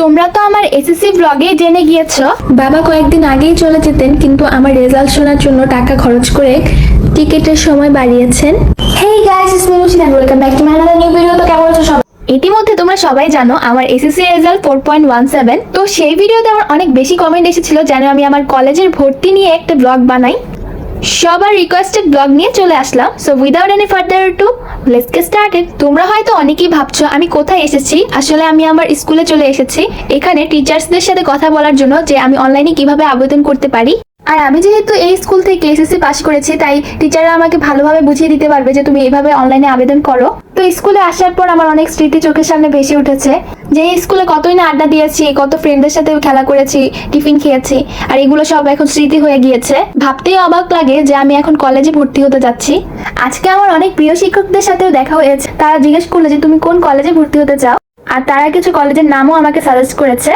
তোমরা তো আমার এসএসসি ব্লগে জেনে গিয়েছো বাবা কয়েকদিন আগেই চলে যেতেন, কিন্তু আমার রেজাল্ট শোনার জন্য টাকা খরচ করে টিকিটের সময় বাড়িয়েছেন। Hey guys, it's me Rushid and welcome back to my another new video. তো কেমন আছো সবাই? ইতিমধ্যে তোমরা সবাই জানো আমার এসএসসি রেজাল্ট 4.17। তো সেই ভিডিওতে আমার অনেক বেশি কমেন্ট এসেছিল যেন আমি আমার কলেজের ভর্তি নিয়ে একটা ব্লগ বানাই। সবার রিকোয়েস্টেড ব্লগ নিয়ে চলে আসলাম। So without any further ado let's get started. তোমরা হয়তো অনেকেই ভাবছো আমি কোথায় এসেছি। আসলে আমি আমার স্কুলে চলে এসেছি, এখানে টিচার্সদের সাথে কথা বলার জন্য যে আমি অনলাইনে কিভাবে আবেদন করতে পারি। আর আমি যেহেতু এই স্কুল থেকে এসএসসি পাস করেছি, তাই টিচাররা আমাকে ভালোভাবে বুঝিয়ে দিতে পারবে যে তুমি এইভাবে অনলাইনে আবেদন করো। তো স্কুলে আসার পর আমার অনেক স্মৃতি চোখের সামনে ভেসে উঠেছে, যে এই স্কুলে কতই না আড্ডা দিয়েছি, কত ফ্রেন্ডদের সাথে খেলা করেছি, টিফিন খেয়েছি, আর এগুলো সব এখন স্মৃতি হয়ে গিয়েছে। ভাবতেই অবাক লাগে যে আমি এখন কলেজে ভর্তি হতে যাচ্ছি। আজকে আমার অনেক প্রিয় শিক্ষকদের সাথেও দেখা হয়েছে। তারা জিজ্ঞেস করলো যে তুমি কোন কলেজে ভর্তি হতে চাও, আর তারা কিছু কলেজের নামও আমাকে সাজেস্ট করেছে।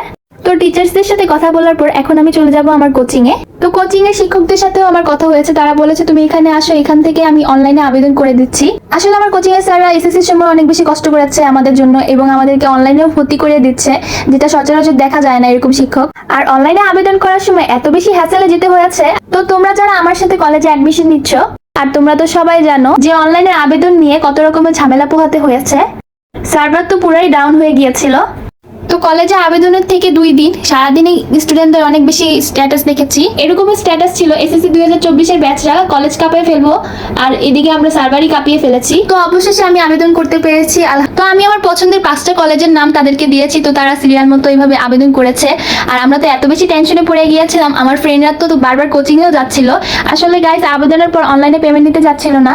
তো টিচার্সদের সাথে কথা বলার পর এখন আমি চলে যাব আমার কোচিং এ। তো কোচিং এর শিক্ষকদের সাথেও আমার কথা হয়েছে, তারা বলেছে তুমি এখানে আসো, এখান থেকে আমি অনলাইনে আবেদন করে দিচ্ছি। আসলে আমার কোচিং এর স্যাররা এসএসসির সময় অনেক বেশি কষ্ট করেছে আমাদের জন্য, এবং আমাদেরকে অনলাইনেও ভর্তি করে দিচ্ছে, যেটা সচরাচর দেখা যায় না এরকম শিক্ষক। আর অনলাইনে আবেদন করার সময় এত বেশি হ্যাসেলে যেতে হয়েছে। তো তোমরা যারা আমার সাথে কলেজে অ্যাডমিশন নিচ্ছ, আর তোমরা তো সবাই জানো যে অনলাইনে আবেদন নিয়ে কত রকমের ঝামেলা পোহাতে হয়েছে। সার্ভার তো পুরাই ডাউন হয়ে গিয়েছিল। তো কলেজে আবেদনের থেকে 2 দিন সারাদিনই স্টুডেন্টদের অনেক বেশি স্ট্যাটাস দেখেছি। এরকমের স্ট্যাটাস ছিল এসএসসি 2024 ব্যাচরা কলেজ কাঁপিয়ে ফেলবো, আর এদিকে আমরা সার্ভারই কাঁপিয়ে ফেলেছি। তো অবশেষে আমি আবেদন করতে পেরেছি। তো আমি আমার পছন্দের 5টা কলেজের নাম তাদেরকে দিয়েছি, তো তারা সিরিয়াল মতো এইভাবে আবেদন করেছে। আর আমরা তো এত বেশি টেনশনে পড়ে গিয়েছিলাম, আমার ফ্রেন্ডরা তো বারবার কোচিংয়েও যাচ্ছিল। আসলে গাইস, আবেদনের পর অনলাইনে পেমেন্ট নিতে যাচ্ছিল না,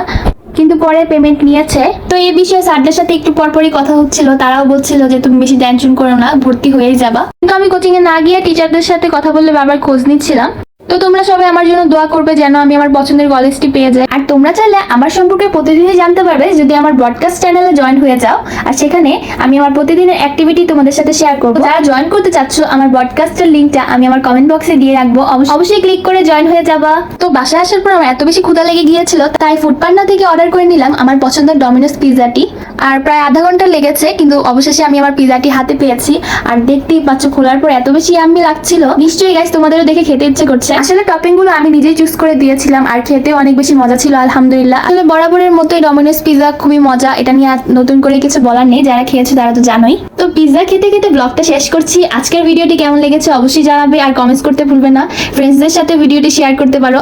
কিন্তু পরে পেমেন্ট নিয়েছে। তো এই বিষয়ে স্যারদের সাথে একটু পরপরই কথা হচ্ছিল, তারাও বলছিল যে তুমি বেশি টেনশন করো না, ভর্তি হয়েই যাবা। কিন্তু আমি কোচিং এ না গিয়ে টিচারদের সাথে কথা বলে বারবার খোঁজ নিচ্ছিলাম। তো তোমরা সবাই আমার জন্য দোয়া করবে যেন আমি আমার পছন্দের কলেজটি পেয়ে যাই। আর তোমরা চাইলে আমার সম্পর্কে প্রতিদিনই জানতে পারবে যদি আমার ব্রডকাস্ট চ্যানেলে জয়েন হয়ে যাও। আর সেখানে আমি আমার প্রতিদিনের অ্যাক্টিভিটি তোমাদের সাথে শেয়ার করবো। যারা জয়েন করতে চাচ্ছ, আমার ব্রডকাস্টের লিঙ্কটা আমি আমার কমেন্ট বক্সে দিয়ে রাখবো, অবশ্যই ক্লিক করে জয়েন হয়ে যাবা। তো বাসায় আসার পর আমার এত বেশি ক্ষুধা লেগে গিয়েছিল, তাই ফুডপান্ডা থেকে অর্ডার করে নিলাম আমার পছন্দের ডমিনোস পিজাটি। আর প্রায় আধা ঘন্টা লেগেছে, কিন্তু অবশেষে আমি আমার পিজাটি হাতে পেয়েছি। আর দেখতেই পাচ্ছ, খোলার পর এত বেশি ইয়াম্মি লাগছিল, নিশ্চয়ই গাইস তোমাদেরও দেখে খেতে ইচ্ছে করছে। আসলে টপিং গুলো আমি নিজেই চুজ করে দিয়েছিলাম, আর খেতে অনেক বেশি মজা ছিল আলহামদুলিল্লাহ। আসলে বরাবরের মতোই ডমিনোস পিজা খুবই মজা, এটা নিয়ে নতুন করে কিছু বলার নেই, যারা খেয়েছে তারা তো জানোই। তো পিজা খেতে খেতে ব্লগটা শেষ করছি। আজকের ভিডিওটি কেমন লেগেছে অবশ্যই জানাবে, আর কমেন্টস করতে ভুলবে না। ফ্রেন্ডসদের সাথে ভিডিওটি শেয়ার করতে পারো।